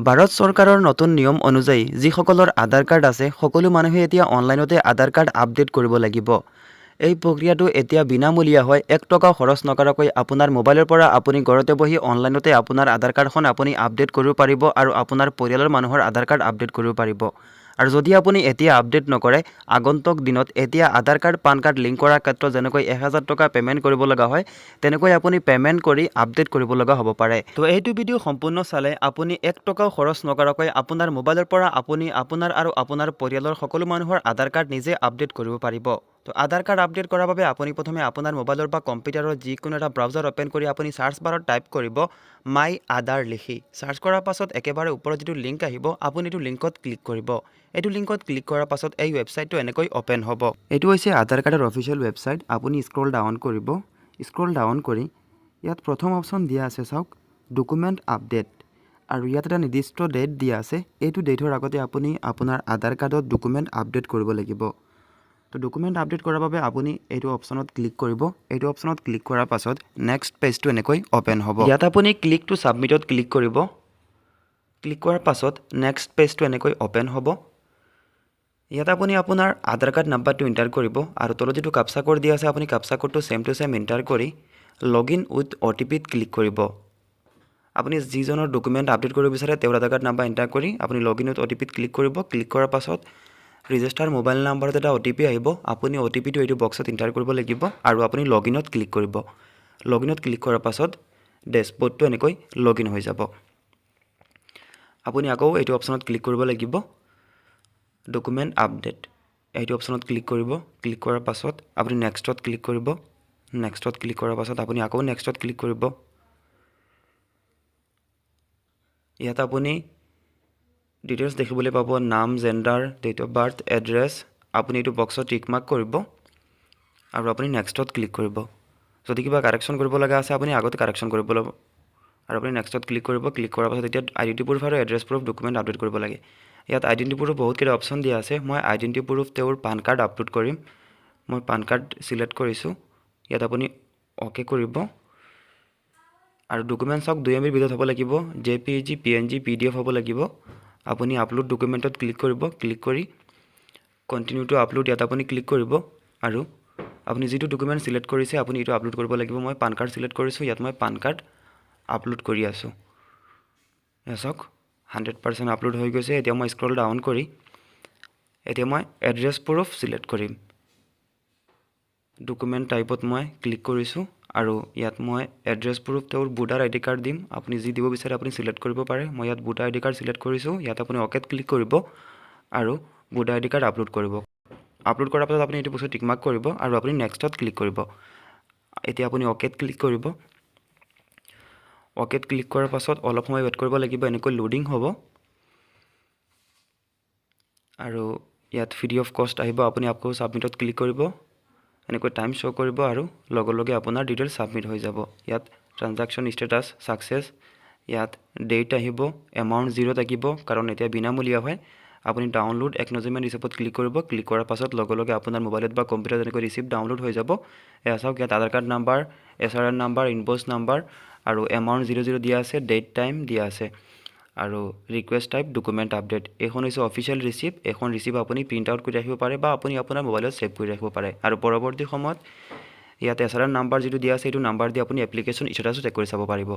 ভাৰত চৰকাৰৰ নতুন নিয়ম অনুযায়ী যিসকলৰ আধাৰ কাৰ্ড আছে সকলো মানুহে এতিয়া অনলাইনতে আধাৰ কাৰ্ড আপডেট কৰিব লাগিব। এই প্ৰক্ৰিয়াটো এতিয়া বিনামূলীয়া হয়। 1 টকা খৰচ নকৰাকৈ আপোনাৰ মোবাইলৰ পৰা আপুনি ঘৰতে বহি অনলাইনতে আপোনাৰ আধাৰ কাৰ্ডখন আপুনি আপডেট কৰিব পাৰিব আৰু আপোনাৰ পৰিয়ালৰ মানুহৰ আধাৰ কাৰ্ড আপডেট কৰিব পাৰিব। আৰু যদি আপুনি এতিয়া আপডেট নকৰে, আগন্তুক দিনত এতিয়া আধাৰ কাৰ্ড পান কাৰ্ড লিংক কৰাৰ ক্ষেত্ৰত যেনেকৈ 1000 টকা পে'মেণ্ট কৰিব লগা হয়, তেনেকৈ আপুনি পে'মেণ্ট কৰি আপডেট কৰিব লগা হ'ব পাৰে। তো এইটো ভিডিঅ' সম্পূৰ্ণ চালে আপুনি 1 টকাও খৰচ নকৰাকৈ আপোনাৰ মোবাইলৰ পৰা আপুনি আপোনাৰ আৰু আপোনাৰ পৰিয়ালৰ সকলো মানুহৰ আধাৰ কাৰ্ড নিজে আপডেট কৰিব পাৰিব। তো আধাৰ কাৰ্ড আপডেট কৰাৰ বাবে আপুনি প্ৰথমে আপোনাৰ মোবাইলৰ বা কম্পিউটাৰৰ যিকোনো এটা ব্ৰাউজাৰ অ'পেন কৰি আপুনি সাৰ্চ বাৰত টাইপ কৰিব মাই আধাৰ লিখি। সাৰ্চ কৰাৰ পাছত একেবাৰে ওপৰত যিটো লিংক আহিব, আপুনি এইটো লিংকত ক্লিক কৰিব। এইটো লিংকত ক্লিক কৰাৰ পাছত এই ৱেবছাইটটো এনেকৈ অ'পেন হ'ব। এইটো হৈছে আধাৰ কাৰ্ডৰ অফিচিয়েল ৱেবছাইট। আপুনি স্ক্ৰল ডাউন কৰিব। স্ক্ৰল ডাউন কৰি ইয়াত প্ৰথম অপশ্যন দিয়া আছে, চাওক ডকুমেণ্ট আপডেট। আৰু ইয়াত এটা নিৰ্দিষ্ট ডেট দিয়া আছে। এইটো ডেটৰ আগতে আপুনি আপোনাৰ আধাৰ কাৰ্ডত ডকুমেণ্ট আপডেট কৰিব লাগিব। তো ডকুমেণ্ট আপডেট কৰাৰ বাবে আপুনি এইটো অপশ্যনত ক্লিক কৰিব। এইটো অপশ্যনত ক্লিক কৰাৰ পাছত নেক্সট পেজটো এনেকৈ অ'পেন হ'ব। ইয়াত আপুনি ক্লিক টু ছাবমিটত ক্লিক কৰিব। ক্লিক কৰাৰ পাছত নেক্সট পেজটো এনেকৈ অ'পেন হ'ব। ইয়াত আপুনি আপোনাৰ আধাৰ কাৰ্ড নাম্বাৰটো এণ্টাৰ কৰিব আৰু তলত যিটো কাপচা কোড দিয়া আছে আপুনি কাপচা কোডটো ছেম টু ছেম এণ্টাৰ কৰি লগইন উইথ OTPত ক্লিক কৰিব। আপুনি যিজনৰ ডকুমেণ্ট আপডেট কৰিব বিচাৰে তেওঁৰ আধাৰ কাৰ্ড নাম্বাৰ এণ্টাৰ কৰি আপুনি লগইন উইথ OTPত ক্লিক কৰিব। ক্লিক কৰাৰ পাছত ৰেজিষ্টাৰ মোবাইল নাম্বাৰত এটা OTP আহিব। আপুনি OTPটো এইটো বক্সত এণ্টাৰ কৰিব লাগিব আৰু আপুনি লগইনত ক্লিক কৰিব। লগইনত ক্লিক কৰাৰ পাছত ডেছবৰ্ডটো এনেকৈ লগইন হৈ যাব। আপুনি আকৌ এইটো অপশ্যনত ক্লিক কৰিব লাগিব, ডকুমেণ্ট আপডেট। এইটো অপশ্যনত ক্লিক কৰিব। ক্লিক কৰাৰ পাছত আপুনি নেক্সটত ক্লিক কৰিব। নেক্সটত ক্লিক কৰাৰ পাছত আপুনি আকৌ নেক্সটত ক্লিক কৰিব। ইয়াত আপুনি ডিটেইলছ দেখিবলৈ পাব, নাম, gender, date of birth, address. আপুনি এইটো বক্সত টিক মাৰ্ক কৰিব আৰু আপুনি নেক্সটত ক্লিক কৰিব। যদি কিবা কাৰেকশ্যন কৰিব লগা আছে আপুনি আগতে কাৰেকশ্যন কৰিব ল'ব আৰু আপুনি নেক্সটত ক্লিক কৰিব। ক্লিক কৰাৰ পাছত এতিয়া আইডেণ্টি প্ৰুফ আৰু এড্ৰেছ প্ৰুফ ডকুমেণ্ট আপডেট কৰিব লাগে। ইয়াত আইডেণ্টি প্ৰুফ বহুতকেইটা অপশ্যন দিয়া আছে। মই আইডেণ্টি প্ৰুফ তেওঁৰ পান কাৰ্ড আপলোড কৰিম। মই পান কাৰ্ড ছিলেক্ট কৰিছোঁ। ইয়াত আপুনি অ'কে কৰিব আৰু ডকুমেণ্ট চাওক 2 MBৰ ভিতৰত হ'ব লাগিব। JPG, PNG, PDF হ'ব লাগিব। আপুনি আপলোড ডকুমেণ্টত ক্লিক কৰিব। ক্লিক কৰি কণ্টিনিউ টু আপলোড ইয়াত আপুনি ক্লিক কৰিব আৰু আপুনি যিটো ডকুমেণ্ট ছিলেক্ট কৰিছে আপুনি এইটো আপলোড কৰিব লাগিব। মই পান কাৰ্ড ছিলেক্ট কৰিছোঁ। ইয়াত মই পান কাৰ্ড আপলোড কৰি আছোঁ। চাওক 100% আপলোড হৈ গৈছে। এতিয়া মই স্ক্ৰল ডাউন কৰি এতিয়া মই এড্ৰেছ প্ৰুফ ছিলেক্ট কৰিম। ডকুমেণ্ট টাইপত মই ক্লিক কৰিছোঁ আৰু ইয়াত মই এড্ৰেছ প্ৰুফ তেওঁৰ ভোটাৰ ID কাৰ্ড দিম। আপুনি যি দিব বিচাৰে আপুনি ছিলেক্ট কৰিব পাৰে। মই ইয়াত ভোটাৰ ID কাৰ্ড ছিলেক্ট কৰিছোঁ। ইয়াত আপুনি অ'কেত ক্লিক কৰিব আৰু ভোটাৰ ID কাৰ্ড আপলোড কৰিব। আপলোড কৰাৰ পাছত আপুনি এইটো বস্তু টিক মাৰ্ক কৰিব আৰু আপুনি নেক্সটত ক্লিক কৰিব। এতিয়া আপুনি অ'কেত ক্লিক কৰিব। অ'কেত ক্লিক কৰাৰ পাছত অলপ সময় ৱেইট কৰিব লাগিব। এনেকৈ লোডিং হ'ব আৰু ইয়াত ফ্ৰী অফ কষ্ট আহিব। আপুনি আকৌ ছাবমিটত ক্লিক কৰিব। এনেকৈ টাইম শ্ব' কৰিব আৰু লগে লগে আপোনাৰ ডিটেইলছ ছাবমিট হৈ যাব। ইয়াত ট্ৰানজাকশ্যন ষ্টেটাছ ছাকচেছ। ইয়াত ডেট আহিব, এমাউণ্ট 0 থাকিব কাৰণ এতিয়া বিনামূলীয়া হয়। আপুনি ডাউনলোড একনলেজমেণ্ট ৰিচিপ্টত ক্লিক কৰিব। ক্লিক কৰাৰ পাছত লগে লগে আপোনাৰ মোবাইলত বা কম্পিউটাৰত এনেকৈ ৰিচিপ্ট ডাউনলোড হৈ যাব। এয়া চাওক ইয়াত Aadhaar card number, SRN number, invoice number আৰু এমাউণ্ট 00 দিয়া আছে, ডেট টাইম দিয়া আছে আৰু ৰিকুৱেষ্ট টাইপ ডকুমেণ্ট আপডেট। এইখন হৈছে অফিচিয়েল ৰিচিপ্ট। এইখন ৰিচিপ্ট আপুনি প্ৰিণ্ট আউট কৰি ৰাখিব পাৰে বা আপুনি আপোনাৰ মোবাইলত ছেভ কৰি ৰাখিব পাৰে আৰু পৰৱৰ্তী সময়ত ইয়াত SRN নাম্বাৰ যিটো দিয়া আছে এইটো নাম্বাৰ দি আপুনি এপ্লিকেশ্যন ষ্টেটাছো চেক কৰি চাব পাৰিব।